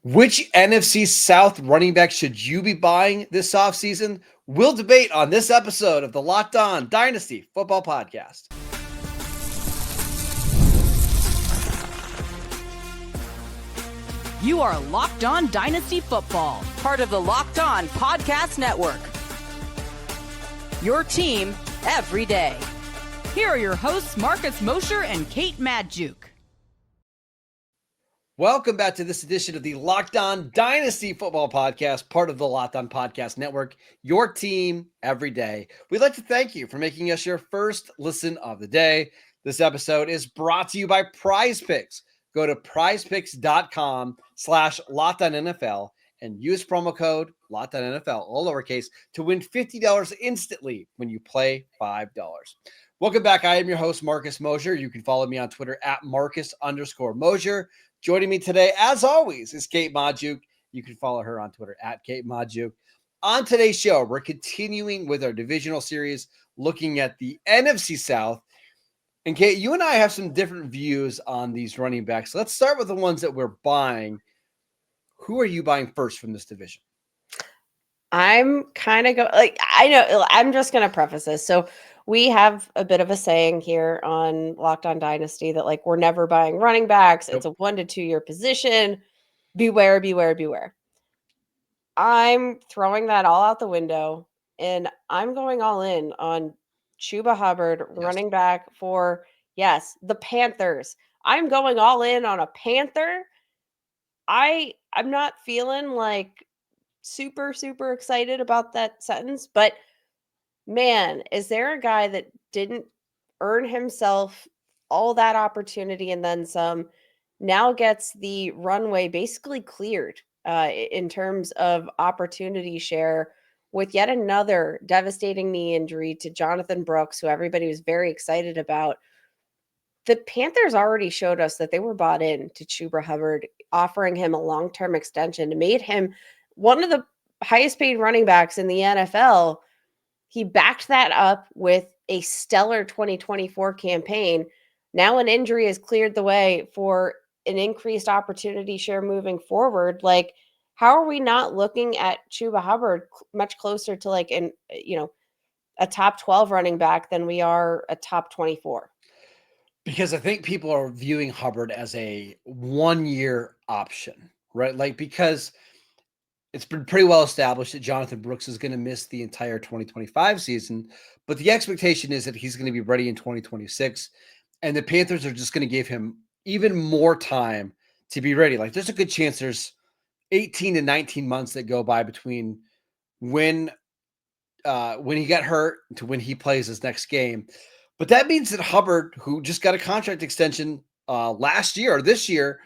Which NFC South running back should you be buying this offseason? We'll debate on this episode of the Locked On Dynasty Football Podcast. You are Locked On Dynasty Football, part of the Locked On Podcast Network. Your team every day. Here are your hosts, Marcus Mosher and Kate Madjuk. Welcome back to this edition of the Locked On Dynasty Football Podcast, part of the Locked On Podcast Network, your team every day. We'd like to thank you for making us your first listen of the day. This episode is brought to you by PrizePicks. Go to prizepicks.com/LockedOnNFL and use promo code LockedOnNFL, all lowercase, to win $50 instantly when you play $5. Welcome back. I am your host, Marcus Mosher. You can follow me on Twitter at Marcus_Mosher. Joining me today, as always, is Kate Madjuk. You can follow her on Twitter at Kate Madjuk. On today's show, we're continuing with our divisional series, looking at the NFC South. And Kate, you and I have some different views on these running backs. Let's start with the ones that we're buying. Who are you buying first from this division? I'm kind of I'm just going to preface this. So we have a bit of a saying here on Locked On Dynasty that we're never buying running backs. It's a 1 to 2 year position. Beware, beware, beware. I'm throwing that all out the window and I'm going all in on Chuba Hubbard, running back for, the Panthers. I'm going all in on a Panther. I'm not feeling super, super excited about that sentence, but man, is there a guy that didn't earn himself all that opportunity and then some, now gets the runway basically cleared in terms of opportunity share with yet another devastating knee injury to Jonathan Brooks, who everybody was very excited about. The Panthers already showed us that they were bought in to Chuba Hubbard, offering him a long-term extension, made him one of the highest paid running backs in the NFL. He backed that up with a stellar 2024 campaign. Now an injury has cleared the way for an increased opportunity share moving forward. How are we not looking at Chuba Hubbard much closer to a top 12 running back than we are a top 24? Because I think people are viewing Hubbard as a 1-year option, right? Because it's been pretty well established that Jonathan Brooks is going to miss the entire 2025 season, but the expectation is that he's going to be ready in 2026, and the Panthers are just going to give him even more time to be ready. There's a good chance there's 18 to 19 months that go by between when he got hurt to when he plays his next game. But that means that Hubbard, who just got a contract extension last year or this year,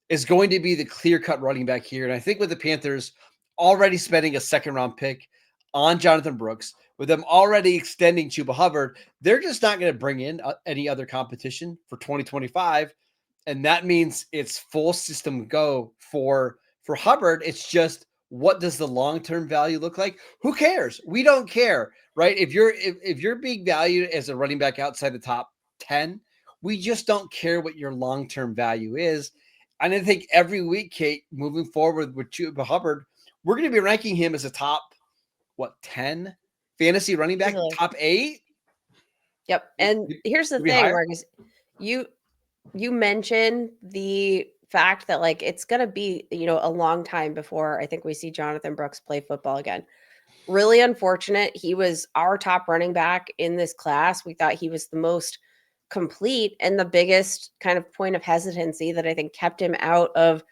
is going to be the clear-cut running back here. And I think with the Panthers already spending a second-round pick on Jonathan Brooks, with them already extending Chuba Hubbard, they're just not going to bring in any other competition for 2025. And that means it's full system go for Hubbard. It's just, what does the long-term value look like? Who cares? We don't care, right? If you're being valued as a running back outside the top 10, we just don't care what your long-term value is. And I think every week, Kate, moving forward with Chuba Hubbard, we're going to be ranking him as a top, 10 fantasy running back, top 8? Yep. And here's the thing, Marcus, you mentioned the fact that it's going to be, a long time before I think we see Jonathan Brooks play football again. Really unfortunate. He was our top running back in this class. We thought he was the most complete, and the biggest kind of point of hesitancy that I think kept him out of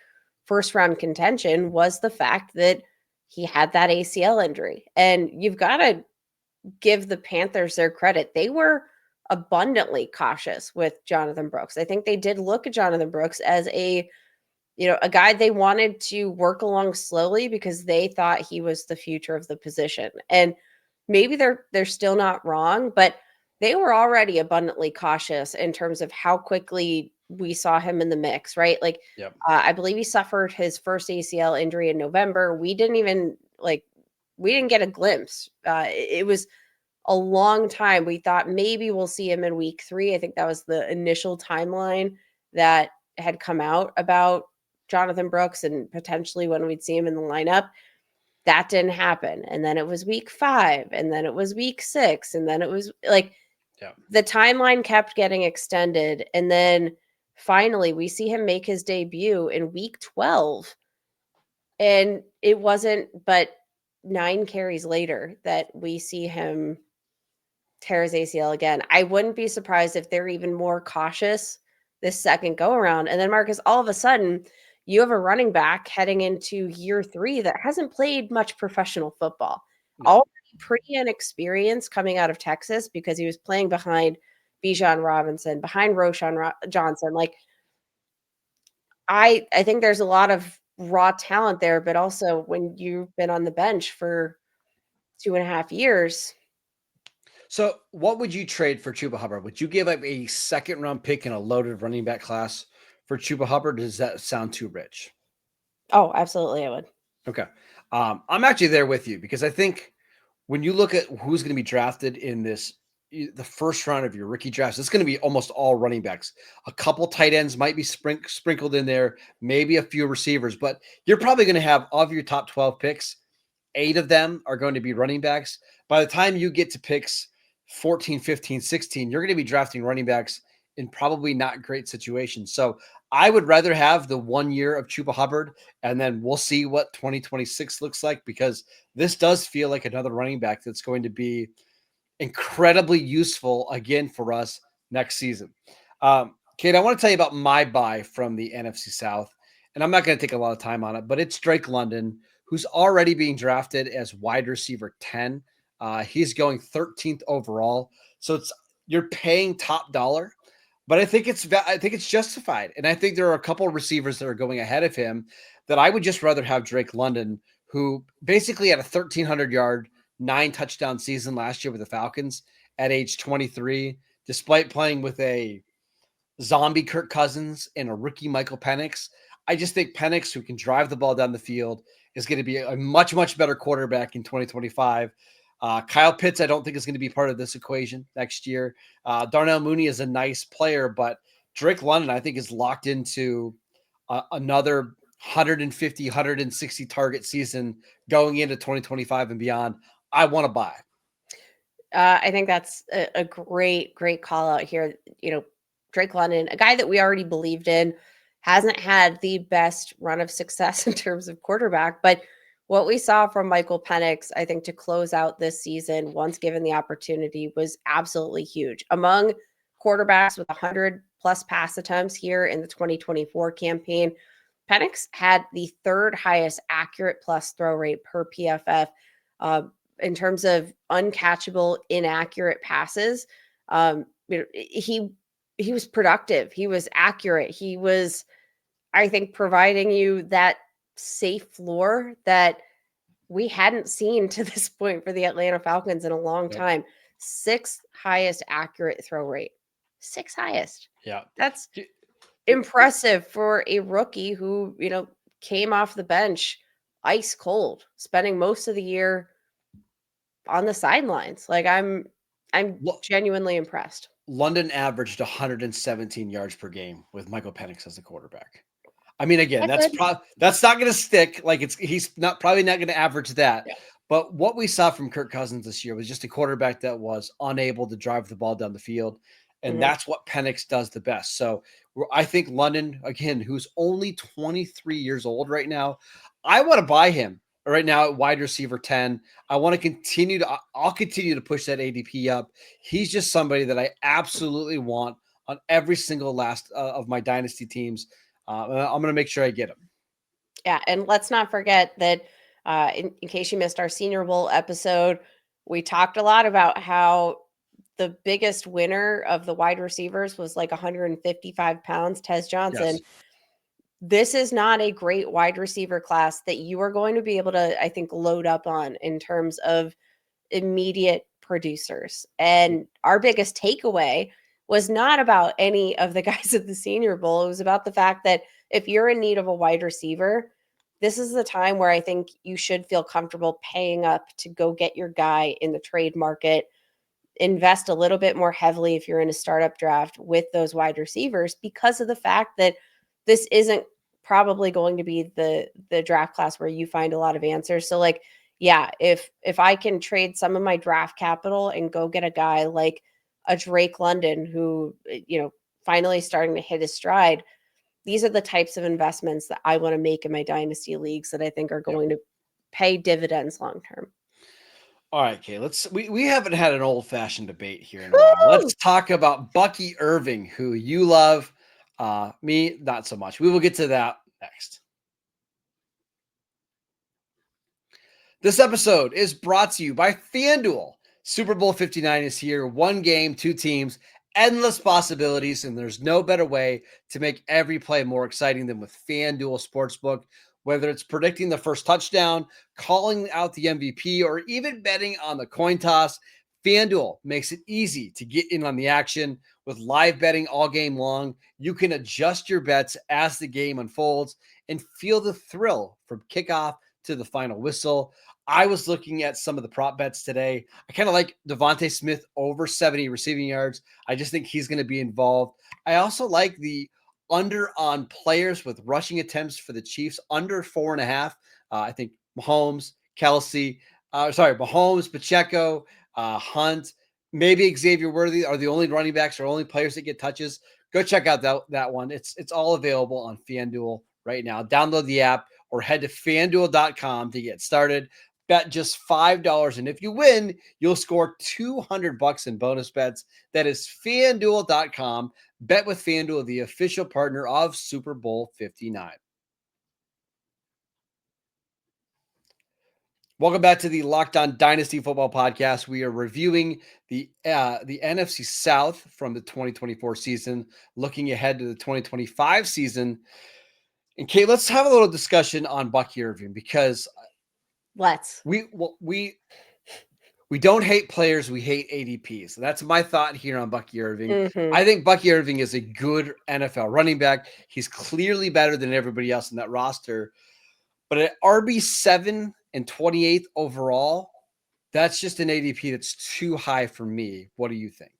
first round contention was the fact that he had that ACL injury. And you've got to give the Panthers their credit. They were abundantly cautious with Jonathan Brooks. I think they did look at Jonathan Brooks as a guy they wanted to work along slowly because they thought he was the future of the position. And maybe they're still not wrong, but they were already abundantly cautious in terms of how quickly we saw him in the mix, right? I believe he suffered his first ACL injury in November. We didn't get a glimpse. It was a long time. We thought maybe we'll see him in week 3. I think that was the initial timeline that had come out about Jonathan Brooks and potentially when we'd see him in the lineup. That didn't happen. And then it was week 5, and then it was week 6, and then it was like the timeline kept getting extended. And then finally we see him make his debut in week 12. And it wasn't but 9 carries later that we see him tear his ACL again. I wouldn't be surprised if they're even more cautious this second go around. And then Marcus, all of a sudden, you have a running back heading into year 3 that hasn't played much professional football. Already pretty inexperienced coming out of Texas because he was playing behind Bijan Robinson, behind Roshan Johnson. Like, I think there's a lot of raw talent there, but also when you've been on the bench for 2.5 years. So what would you trade for Chuba Hubbard? Would you give up a second round pick in a loaded running back class for Chuba Hubbard? Does that sound too rich? Oh, absolutely. I would. Okay. I'm actually there with you because I think when you look at who's going to be drafted in the first round of your rookie drafts, it's going to be almost all running backs. A couple tight ends might be sprinkled in there, maybe a few receivers, but you're probably going to have, of your top 12 picks, 8 of them are going to be running backs. By the time you get to picks 14, 15, 16, you're going to be drafting running backs in probably not great situations. So I would rather have the 1 year of Chuba Hubbard, and then we'll see what 2026 looks like, because this does feel like another running back that's going to be incredibly useful again for us next season. Kate, I want to tell you about my buy from the NFC South, and I'm not going to take a lot of time on it, but it's Drake London, who's already being drafted as wide receiver 10. He's going 13th overall. So you're paying top dollar, but I think it's justified. And I think there are a couple of receivers that are going ahead of him that I would just rather have Drake London, who basically had a 1,300 yard, 9 touchdown season last year with the Falcons at age 23, despite playing with a zombie Kirk Cousins and a rookie Michael Penix. I just think Penix, who can drive the ball down the field, is going to be a much, much better quarterback in 2025. Kyle Pitts, I don't think is going to be part of this equation next year. Darnell Mooney is a nice player, but Drake London, I think, is locked into another 150, 160 target season going into 2025 and beyond. I want to buy. I think that's a great call out here. Drake London, a guy that we already believed in, hasn't had the best run of success in terms of quarterback, but what we saw from Michael Penix, I think, to close out this season, once given the opportunity, was absolutely huge. Among quarterbacks with 100-plus pass attempts here in the 2024 campaign, Penix had the 3rd highest accurate plus throw rate per PFF. In terms of uncatchable, inaccurate passes, he was productive. He was accurate. He was, I think, providing you that safe floor that we hadn't seen to this point for the Atlanta Falcons in a long time. 6th highest accurate throw rate. 6th highest. Yeah. That's impressive for a rookie who, came off the bench ice cold, spending most of the year on the sidelines. Like, I'm genuinely impressed. London averaged 117 yards per game with Michael Penix as the quarterback. I mean, again, that's not going to stick. Like, he's probably not going to average that. Yeah. But what we saw from Kirk Cousins this year was just a quarterback that was unable to drive the ball down the field. And that's what Penix does the best. So I think London, again, who's only 23 years old right now, I want to buy him right now at wide receiver 10. I'll continue to push that ADP up. He's just somebody that I absolutely want on every single last of my dynasty teams. I'm going to make sure I get him. Yeah. And let's not forget that in case you missed our Senior Bowl episode, we talked a lot about how the biggest winner of the wide receivers was like 155 pounds, Tez Johnson. Yes. This is not a great wide receiver class that you are going to be able to, I think, load up on in terms of immediate producers. And our biggest takeaway was not about any of the guys at the Senior Bowl. It was about the fact that if you're in need of a wide receiver, this is the time where I think you should feel comfortable paying up to go get your guy in the trade market, invest a little bit more heavily if you're in a startup draft with those wide receivers, because of the fact that this isn't probably going to be the draft class where you find a lot of answers. So like, yeah, if I can trade some of my draft capital and go get a guy like a Drake London who, finally starting to hit his stride, these are the types of investments that I want to make in my dynasty leagues that I think are going to pay dividends long term. All right, Kay, we haven't had an old-fashioned debate here in a while. Let's talk about Bucky Irving, who you love. Me, not so much. We will get to that next. This episode is brought to you by FanDuel. Super Bowl 59 is here. One game, two teams, endless possibilities, and there's no better way to make every play more exciting than with FanDuel Sportsbook. Whether it's predicting the first touchdown, calling out the MVP, or even betting on the coin toss, FanDuel makes it easy to get in on the action. With live betting all game long, you can adjust your bets as the game unfolds and feel the thrill from kickoff to the final whistle. I was looking at some of the prop bets today. I kind of like Devontae Smith over 70 receiving yards. I just think he's going to be involved. I also like the under on players with rushing attempts for the Chiefs, under 4.5. I think Mahomes, Pacheco, Hunt, maybe Xavier Worthy are the only running backs or only players that get touches. Go check out that one. It's all available on FanDuel right now. Download the app or head to FanDuel.com to get started. Bet just $5, and if you win, you'll score $200 in bonus bets. That is FanDuel.com. Bet with FanDuel, the official partner of Super Bowl 59. Welcome back to the Locked On Dynasty Football Podcast. We are reviewing the NFC South from the 2024 season, looking ahead to the 2025 season. And Kate, let's have a little discussion on Bucky Irving, because we don't hate players, we hate ADPs. So that's my thought here on Bucky Irving. Mm-hmm. I think Bucky Irving is a good NFL running back. He's clearly better than everybody else in that roster. But at RB7 and 28th overall, that's just an ADP that's too high for me. What do you think?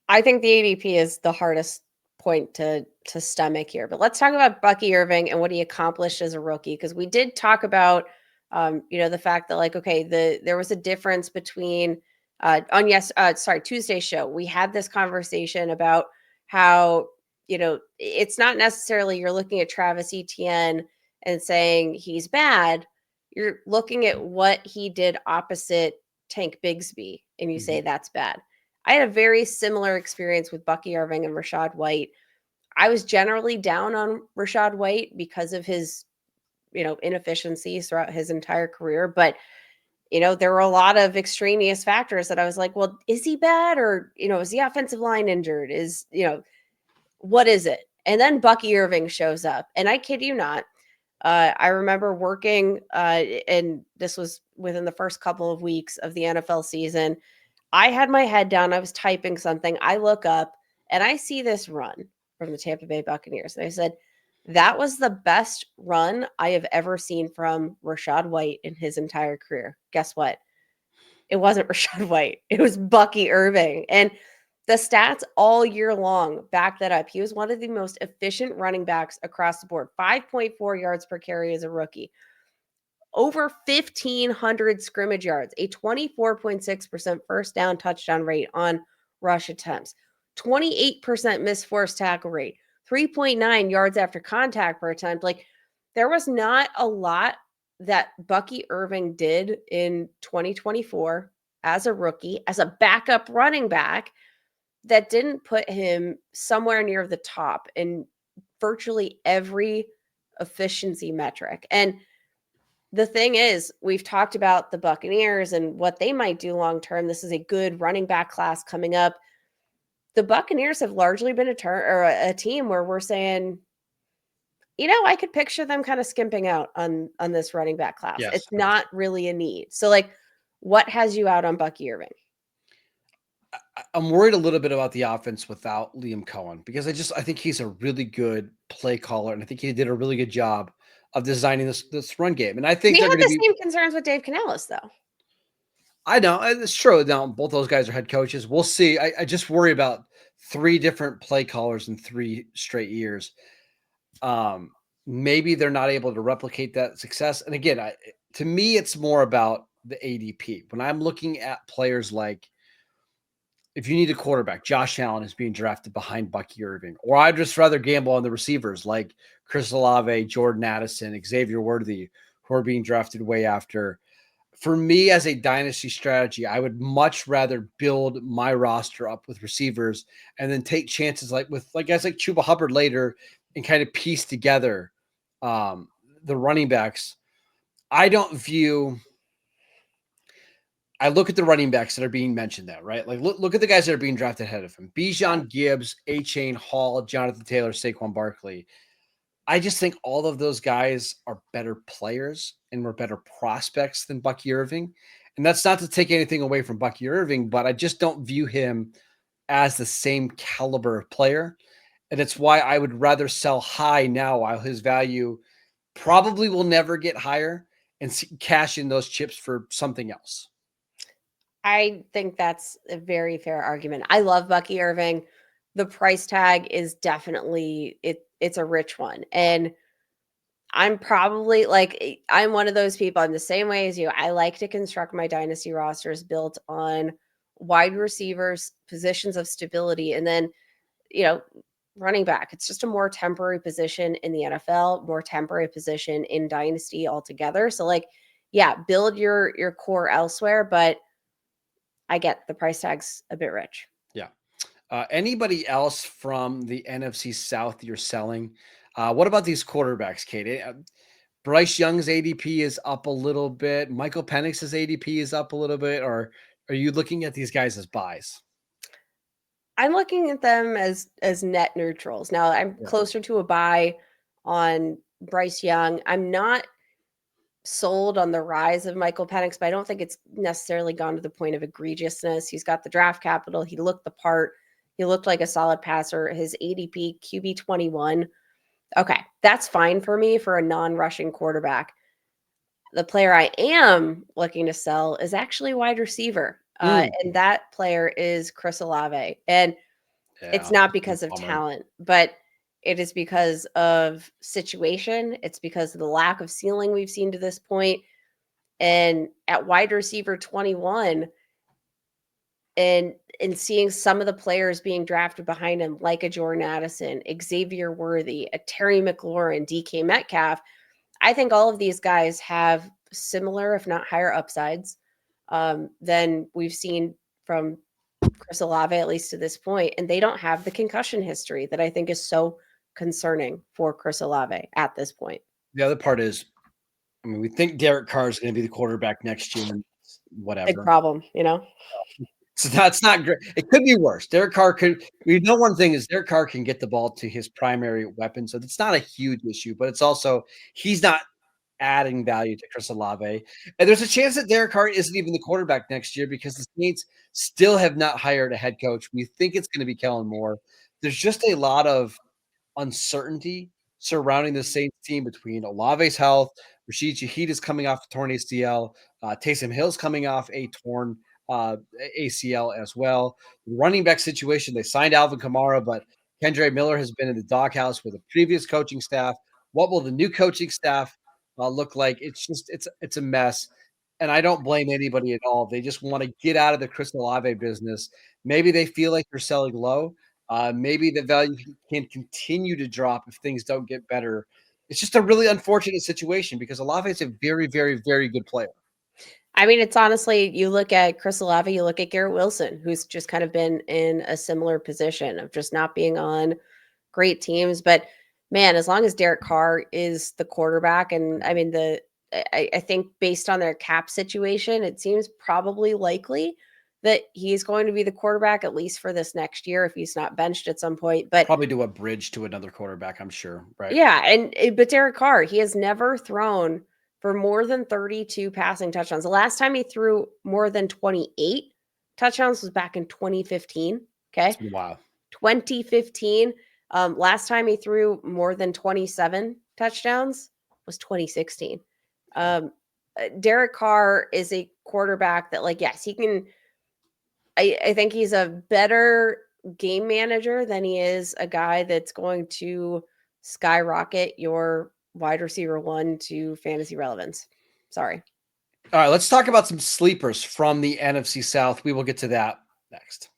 I think the ADP is the hardest point to stomach here. But let's talk about Bucky Irving and what he accomplished as a rookie, because we did talk about the fact that, like, okay, there was a difference between Tuesday's show. We had this conversation about how, it's not necessarily you're looking at Travis Etienne and saying he's bad. You're looking at what he did opposite Tank Bigsby, and you say that's bad. I had a very similar experience with Bucky Irving and Rachaad White. I was generally down on Rachaad White because of his inefficiencies throughout his entire career. But, there were a lot of extraneous factors that I was like, well, is he bad? Or, is the offensive line injured? What is it? And then Bucky Irving shows up. And I kid you not, I remember working, and this was within the first couple of weeks of the NFL season. I had my head down. I was typing something. I look up and I see this run from the Tampa Bay Buccaneers. And I said, that was the best run I have ever seen from Rachaad White in his entire career. Guess what? It wasn't Rachaad White. It was Bucky Irving. And the stats all year long back that up. He was one of the most efficient running backs across the board. 5.4 yards per carry as a rookie. Over 1,500 scrimmage yards. A 24.6% first down touchdown rate on rush attempts. 28% missed forced tackle rate. 3.9 yards after contact per attempt. Like, there was not a lot that Bucky Irving did in 2024 as a rookie, as a backup running back, that didn't put him somewhere near the top in virtually every efficiency metric. And the thing is, we've talked about the Buccaneers and what they might do long term. This is a good running back class coming up. The Buccaneers have largely been a team where we're saying, I could picture them kind of skimping out on this running back class. Yes. It's not really a need. So, like, what has you out on Bucky Irving? I'm worried a little bit about the offense without Liam Cohen, because I think he's a really good play caller, and I think he did a really good job of designing this run game. And I think we had the same concerns with Dave Canales, though. I know it's true. Now both those guys are head coaches. We'll see. I just worry about 3 different play callers in 3 straight years. maybe they're not able to replicate that success. And again, to me, it's more about the ADP. When I'm looking at players like, if you need a quarterback, Josh Allen is being drafted behind Bucky Irving, or I'd just rather gamble on the receivers like Chris Olave, Jordan Addison, Xavier Worthy, who are being drafted way after. For me, as a dynasty strategy, I would much rather build my roster up with receivers and then take chances with guys like Chuba Hubbard later and kind of piece together the running backs. I look at the running backs that are being mentioned there, right? Like look at the guys that are being drafted ahead of him. Bijan, Gibbs, A-Chain, Hall, Jonathan Taylor, Saquon Barkley. I just think all of those guys are better players and were better prospects than Bucky Irving. And that's not to take anything away from Bucky Irving, but I just don't view him as the same caliber of player. And it's why I would rather sell high now while his value probably will never get higher and cash in those chips for something else. I think that's a very fair argument. I love Bucky Irving. The price tag is definitely it's a rich one. And I'm probably I'm one of those people. I'm the same way as you. I like to construct my dynasty rosters built on wide receivers, positions of stability, and then, running back. It's just a more temporary position in the NFL, more temporary position in dynasty altogether. So build your core elsewhere, but I get the price tag's a bit rich. Yeah. Anybody else from the NFC South you're selling? What about these quarterbacks, Kate? Bryce Young's ADP is up a little bit. Michael Penix's ADP is up a little bit. Or are you looking at these guys as buys? I'm looking at them as net neutrals. Now I'm closer to a buy on Bryce Young. I'm not sold on the rise of Michael Penix, but I don't think it's necessarily gone to the point of egregiousness. He's got the draft capital. He looked the part. He looked like a solid passer. His ADP QB 21. Okay, that's fine for me for a non-rushing quarterback. The player I am looking to sell is actually wide receiver. And that player is Chris Olave. And it's not because of talent, but it is because of situation. It's because of the lack of ceiling we've seen to this point. And at wide receiver 21, and seeing some of the players being drafted behind him, like a Jordan Addison, Xavier Worthy, a Terry McLaurin, DK Metcalf, I think all of these guys have similar, if not higher upsides than we've seen from Chris Olave, at least to this point. And they don't have the concussion history that I think is so concerning for Chris Olave at this point. The other part is, we think Derek Carr is going to be the quarterback next year. Whatever. Big problem, It's not great. It could be worse. Derek Carr one thing is Derek Carr can get the ball to his primary weapon. So it's not a huge issue, but it's also, he's not adding value to Chris Olave. And there's a chance that Derek Carr isn't even the quarterback next year because the Saints still have not hired a head coach. We think it's going to be Kellen Moore. There's just a lot of uncertainty surrounding the Saints team between Olave's health. Rashid Shaheed is coming off a torn ACL. Taysom Hill's coming off a torn ACL as well. The running back situation, they signed Alvin Kamara, but Kendre Miller has been in the doghouse with a previous coaching staff. What will the new coaching staff look like? It's a mess. And I don't blame anybody at all. They just want to get out of the Chris Olave business. Maybe they feel like they're selling low. Maybe the value can continue to drop if things don't get better. It's just a really unfortunate situation because Olave is a very, very, very good player. I mean, it's honestly, you look at Chris Olave, you look at Garrett Wilson, who's just kind of been in a similar position of just not being on great teams. But man, as long as Derek Carr is the quarterback, and I mean, I think based on their cap situation, it seems probably likely that he's going to be the quarterback at least for this next year if he's not benched at some point. But probably do a bridge to another quarterback, I'm sure. Right? Yeah, but Derek Carr, he has never thrown for more than 32 passing touchdowns. The last time he threw more than 28 touchdowns was back in 2015. Okay. Wow. 2015. Last time he threw more than 27 touchdowns was 2016. Derek Carr is a quarterback that, yes, he can. I think he's a better game manager than he is a guy that's going to skyrocket your wide receiver 1 to fantasy relevance. Sorry. All right, let's talk about some sleepers from the NFC South. We will get to that next.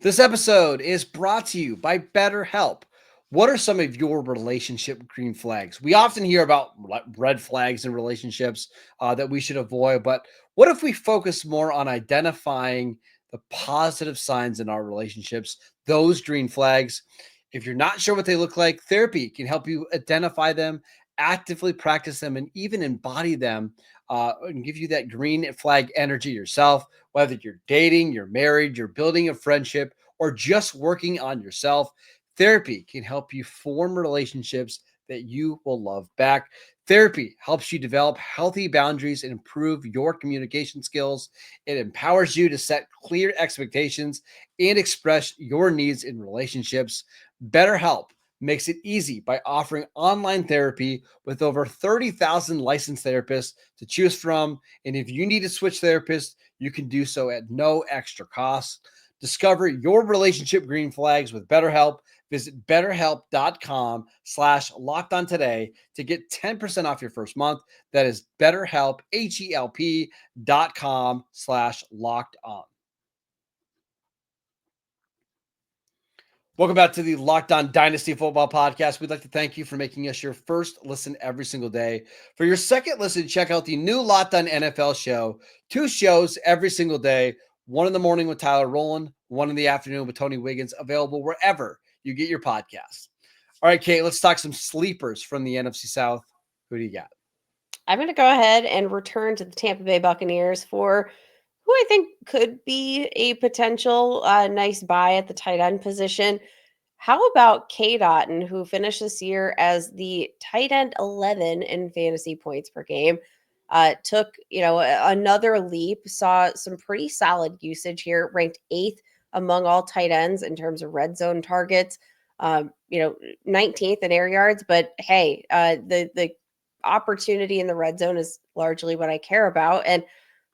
This episode is brought to you by Betterhelp. What are some of your relationship green flags? We often hear about red flags in relationships that we should avoid, but what if we focus more on identifying the positive signs in our relationships, those green flags? If you're not sure what they look like, therapy can help you identify them, actively practice them, and even embody them and give you that green flag energy yourself, whether you're dating, you're married, you're building a friendship, or just working on yourself. Therapy can help you form relationships that you will love back. Therapy helps you develop healthy boundaries and improve your communication skills. It empowers you to set clear expectations and express your needs in relationships. BetterHelp makes it easy by offering online therapy with over 30,000 licensed therapists to choose from. And if you need to switch therapists, you can do so at no extra cost. Discover your relationship green flags with BetterHelp. Visit betterhelp.com/lockedon today to get 10% off your first month. That is BetterHelp, HELP.com/lockedon. Welcome back to the Locked On Dynasty Football Podcast. We'd like to thank you for making us your first listen every single day. For your second listen, check out the new Locked On NFL show. 2 shows every single day. 1 in the morning with Tyler Rowland, 1 in the afternoon with Tony Wiggins, available wherever you get your podcasts. All right, Kate, let's talk some sleepers from the NFC South. Who do you got? I'm going to go ahead and return to the Tampa Bay Buccaneers for who I think could be a potential nice buy at the tight end position. How about K. Dotton, who finished this year as the tight end 11 in fantasy points per game? Took, another leap, saw some pretty solid usage here, ranked 8th among all tight ends in terms of red zone targets, 19th in air yards. But hey, the opportunity in the red zone is largely what I care about. And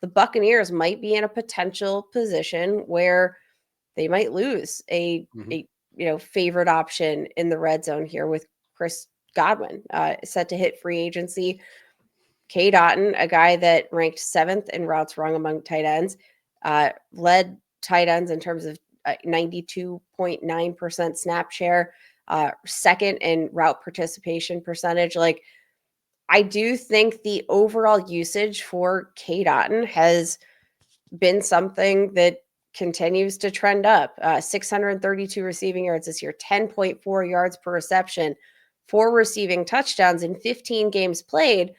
the Buccaneers might be in a potential position where they might lose a favorite option in the red zone here with Chris Godwin set to hit free agency. K. Dotton, a guy that ranked 7th in routes run among tight ends, led tight ends in terms of 92.9% snap share, 2nd in route participation percentage. Like, I do think the overall usage for K. Dotton has been something that continues to trend up. 632 receiving yards this year, 10.4 yards per reception, 4 receiving touchdowns in 15 games played.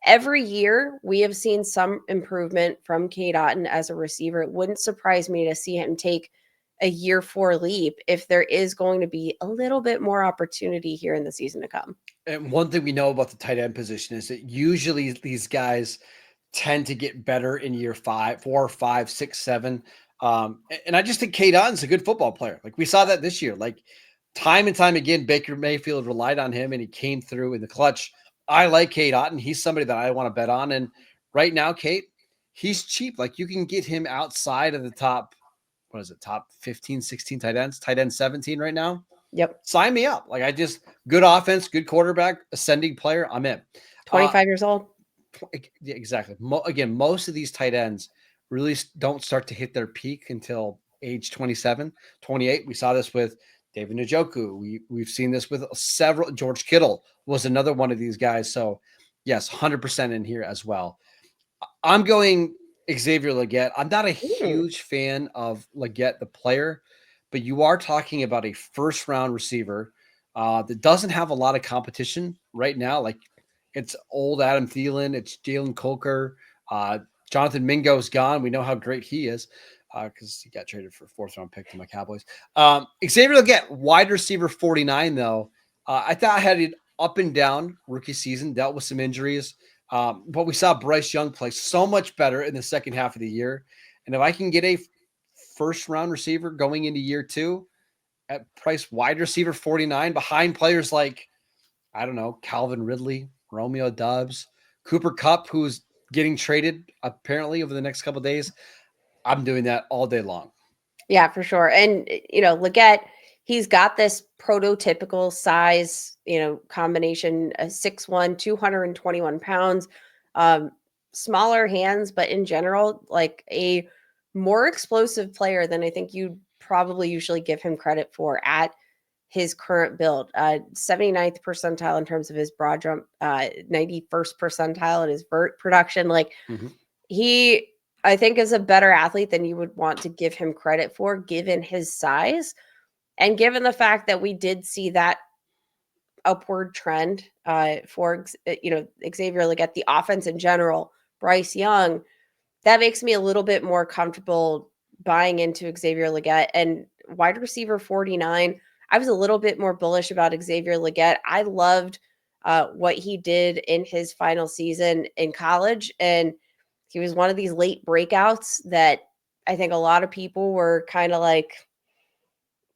Every year, we have seen some improvement from K. Dotton as a receiver. It wouldn't surprise me to see him take a year 4 leap if there is going to be a little bit more opportunity here in the season to come. And one thing we know about the tight end position is that usually these guys tend to get better in year 4, 5, 6, 7. And I just think K. Dotton's a good football player. Like, we saw that this year. Like, time and time again, Baker Mayfield relied on him and he came through in the clutch. I like K. Dotton. He's somebody that I want to bet on. And right now, Kate, he's cheap. Like, you can get him outside of the top, top 15, 16 tight ends, tight end 17 right now. Yep. Sign me up. Like, good offense, good quarterback, ascending player. I'm in. 25 years old. Yeah, exactly. Again, most of these tight ends really don't start to hit their peak until age 27, 28. We saw this with David Njoku. We've seen this with several. George Kittle was another one of these guys. So, yes, 100% in here as well. I'm going Xavier Legette. I'm not a huge fan of Legette, the player, but you are talking about a first-round receiver that doesn't have a lot of competition right now. Like, it's old Adam Thielen. It's Jalen Coker. Jonathan Mingo's gone. We know how great he is because he got traded for a 4th-round pick to my Cowboys. Xavier Legette, wide receiver 49, though. I thought I had it up and down rookie season, dealt with some injuries. But we saw Bryce Young play so much better in the second half of the year. And if I can get a first-round receiver going into year 2 at price wide receiver 49 behind players like, I don't know, Calvin Ridley, Romeo Doubs, Cooper Kupp, who's getting traded apparently over the next couple of days, I'm doing that all day long. Yeah, for sure. And, Legette, he's got this prototypical size, combination, 6'1", 221 pounds, smaller hands, but in general, like a more explosive player than I think you'd probably usually give him credit for at his current build. 79th percentile in terms of his broad jump, 91st percentile in his vert production. Like he, I think, is a better athlete than you would want to give him credit for, given his size and given the fact that we did see that upward trend for Xavier Legette, the offense in general, Bryce Young. That makes me a little bit more comfortable buying into Xavier Legette. And wide receiver 49, I was a little bit more bullish about Xavier Legette. I loved what he did in his final season in college, and he was one of these late breakouts that I think a lot of people were kind of like,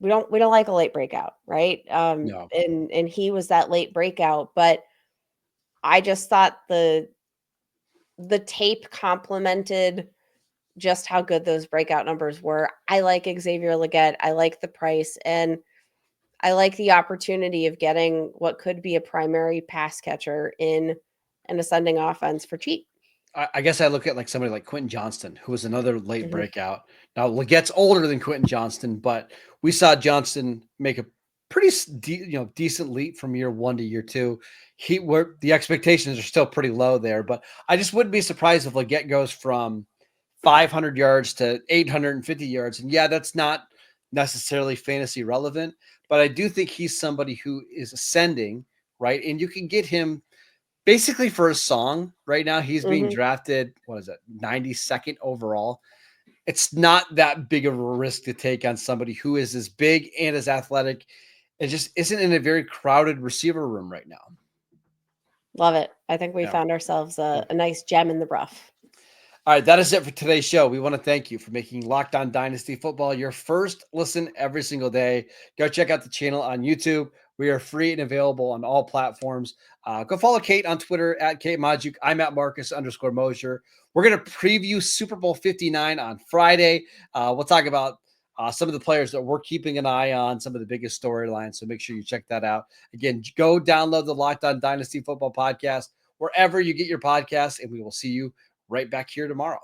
we don't like a late breakout, right? No. And he was that late breakout, but I just thought the tape complemented just how good those breakout numbers were. I like Xavier Legette. I like the price, and I like the opportunity of getting what could be a primary pass catcher in an ascending offense for cheap. I guess I look at like somebody like Quentin Johnston, who was another late breakout. Now Legette's older than Quentin Johnston, but we saw Johnston make a pretty decent leap from year 1 to year 2. Where the expectations are still pretty low there, but I just wouldn't be surprised if Legette goes from 500 yards to 850 yards. And yeah, that's not necessarily fantasy relevant, but I do think he's somebody who is ascending, right? And you can get him basically for a song right now. He's being drafted, 92nd overall. It's not that big of a risk to take on somebody who is as big and as athletic. It just isn't in a very crowded receiver room right now. Love it. I think we found ourselves a nice gem in the rough. All right, that is it for today's show. We want to thank you for making Locked On Dynasty Football your first listen every single day. Go check out the channel on YouTube. We are free and available on all platforms. Go follow Kate on Twitter at Kate Majuk. I'm at Marcus_Mosher. We're going to preview Super Bowl 59 on Friday. We'll talk about some of the players that we're keeping an eye on, some of the biggest storylines. So make sure you check that out. Again, go download the Locked On Dynasty Football podcast wherever you get your podcasts, and we will see you right back here tomorrow.